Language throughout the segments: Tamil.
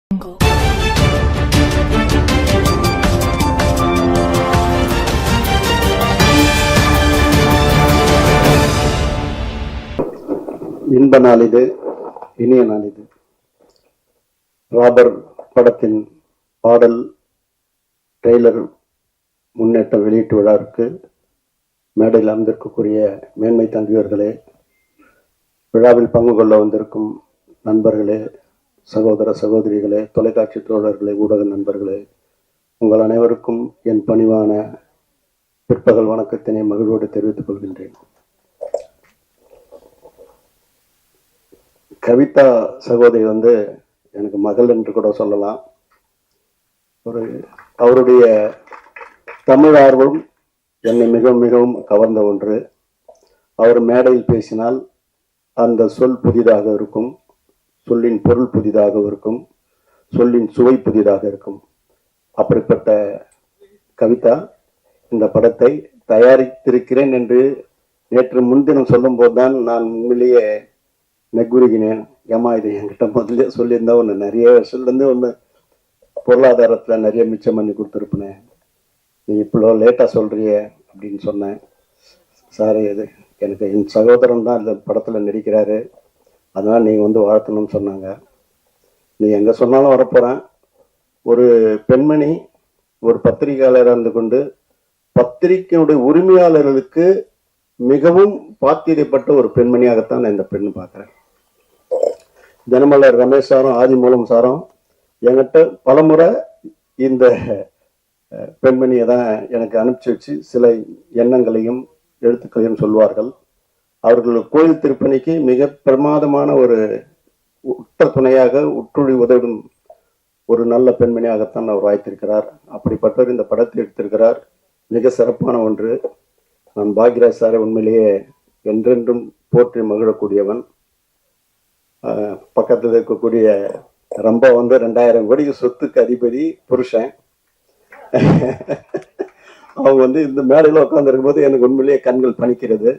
இன்ப நாள் இது, இனிய நாள் இது. ராபர் படத்தின் பாடல் ட்ரெய்லர் முன்னேற்ற வெளியீட்டு விழாவிற்கு மேடையில் அமர்ந்திருக்கக்கூடிய மேன்மை தம்பியவர்களே, விழாவில் பங்கு கொள்ள வந்திருக்கும் நண்பர்களே, சகோதர சகோதரிகளே, தொலைக்காட்சி தோழர்களே, ஊடக நண்பர்களே, உங்கள் அனைவருக்கும் என் பணிவான பிற்பகல் வணக்கத்தினை மகிழ்வோடு தெரிவித்துக் கொள்கின்றேன். கவிதா சகோதரி எனக்கு மகள் என்று கூட சொல்லலாம். அவருடைய தமிழ் ஆர்வம் என்னை மிகவும் மிகவும் கவர்ந்த ஒன்று. அவர் மேடையில் பேசினால் அந்த சொல் புதிதாக இருக்கும், சொல்லின் பொருள் புதிதாக இருக்கும், சொல்லின் சுவை புதிதாக இருக்கும். அப்படிப்பட்ட கவிதா இந்த படத்தை தயாரித்திருக்கிறேன் என்று நேற்று முன்தினம் சொல்லும் போதுதான் நான் உண்மையிலேயே நெக்குருகினேன். ஏமா இது என்கிட்ட முதல்ல சொல்லியிருந்தா ஒன்று நிறைய வருஷத்துலேருந்து ஒன்று பொருளாதாரத்தில் நிறைய மிச்சம் பண்ணி கொடுத்துருப்பேன், நீ இப்போ லேட்டாக சொல்கிறிய அப்படின்னு சொன்னேன். சார், இது எனக்கு என் சகோதரன் தான் இந்த படத்தில் நடிக்கிறாரு, அதனால் நீங்கள் வாழ்த்தணும்னு சொன்னாங்க. நீ எங்கே சொன்னாலும் வரப்போகிறேன். ஒரு பெண்மணி ஒரு பத்திரிகையாளராக இருந்து கொண்டு பத்திரிகையுடைய உரிமையாளர்களுக்கு மிகவும் பாத்தியப்பட்ட ஒரு பெண்மணியாகத்தான் நான் இந்த பெண்ணு பார்க்குறேன். தினமலர் ரமேஷ் சாரும் ஆதிமூலம் சாரும் என்கிட்ட பலமுறை இந்த பெண்மணியை தான் எனக்கு அனுப்பிச்சு வச்சு சில எண்ணங்களையும் எழுத்துக்களையும் சொல்வார்கள். அவர்கள் கோயில் திருப்பணிக்கு மிக பிரமாதமான ஒரு உற்ற துணையாக உற்றுழி உதவும் ஒரு நல்ல பெண்மணியாகத்தான் அவர் வாய்த்திருக்கிறார். அப்படிப்பட்டவர் இந்த படத்தை எடுத்திருக்கிறார். மிக சிறப்பான ஒன்று. நான் பாக்யராஜ் சாரை உண்மையிலேயே என்றென்றும் போற்றி மகிழக்கூடியவன். பக்கத்தில் இருக்கக்கூடிய ரம்பா 2000 கோடிக்கு சொத்துக்கு அதிபதி புருஷன். அவங்க இந்த மேடையில் உட்காந்துருக்கும் போது எனக்கு உண்மையிலேயே கண்கள் பணிக்கிறது.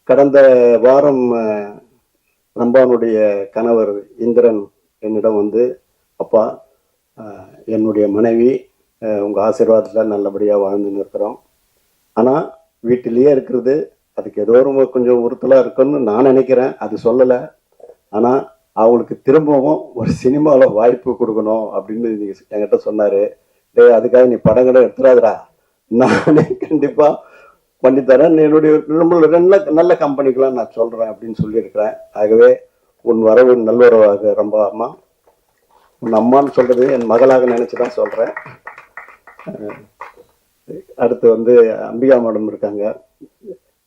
கடந்த வாரம் ரம்பானுடைய கணவர் இந்திரன் என்னிடம் அப்பா, என்னுடைய மனைவி உங்கள் ஆசீர்வாதத்தில் நல்லபடியாக வாழ்ந்துன்னு இருக்கிறோம், ஆனால் வீட்டிலேயே இருக்கிறது அதுக்கு ஏதோ ரொம்ப கொஞ்சம் உறுத்தலாக இருக்குன்னு நான் நினைக்கிறேன். அது சொல்லலை, ஆனால் அவங்களுக்கு திரும்பவும் ஒரு சினிமாவில் வாய்ப்பு கொடுக்கணும் அப்படின்னு என்கிட்ட சொன்னார். அதுக்காக நீ படங்களை எடுத்துடாதடா, நானே கண்டிப்பாக பண்ணித்தரேன், என்னுடைய நல்ல கம்பெனிக்கெலாம் நான் சொல்கிறேன் அப்படின்னு சொல்லியிருக்கிறேன். ஆகவே உன் வரவு நல்லுறவாக ரொம்ப அம்மா, உன் அம்மான்னு சொல்கிறது என் மகளாக நினச்சி தான் சொல்கிறேன். அடுத்து அம்பிகா மேடம் இருக்காங்க.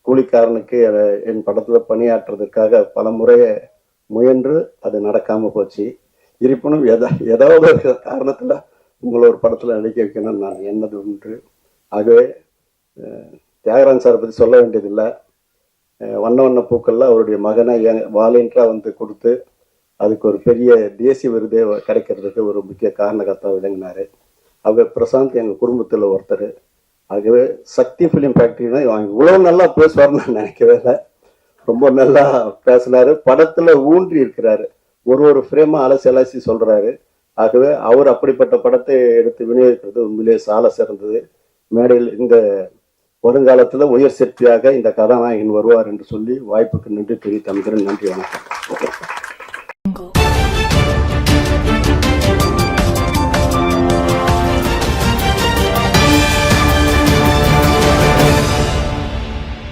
கூலிக்காரனுக்கு என் படத்தில் பணியாற்றுறதுக்காக பல முறை முயன்று அது நடக்காமல் போச்சு. இருப்பினும் ஏதாவது ஒரு காரணத்தில் உங்களை ஒரு படத்தில் நடிக்க வைக்கணும்னு நான் எண்ணது உண்டு. ஆகவே தியாகராஜன் சாரை பற்றி சொல்ல வேண்டியதில்லை. வண்ண வண்ண பூக்கள்லாம் அவருடைய மகனை வாலண்டியராக கொடுத்து அதுக்கு ஒரு பெரிய தேசிய விருதே கிடைக்கிறதுக்கு ஒரு முக்கிய காரணகர்த்தாக விளங்கினார். ஆகவே பிரசாந்த் எங்கள் குடும்பத்தில் ஒருத்தர். ஆகவே சக்தி ஃபிலிம் ஃபேக்ட்ரினா இவ்வளோ நல்லா பேசுவார்னு நான் நினைக்கவே இல்லை. ரொம்ப நல்லா பேசினாரு, படத்தில் ஊன்றி இருக்கிறாரு, ஒரு ஃப்ரேமாக அலசி சொல்கிறாரு. ஆகவே அவர் அப்படிப்பட்ட படத்தை எடுத்து விநியோகிக்கிறது உண்மையிலே சால சிறந்தது. மேடையில் இந்த வருங்காலத்தில் உயர் சக்தியாக இந்த கதாநாயகன் வருவார் என்று சொல்லி வாய்ப்புக்கு நன்றி தெரிவித்து அமைகிறேன். நன்றி, வணக்கம்.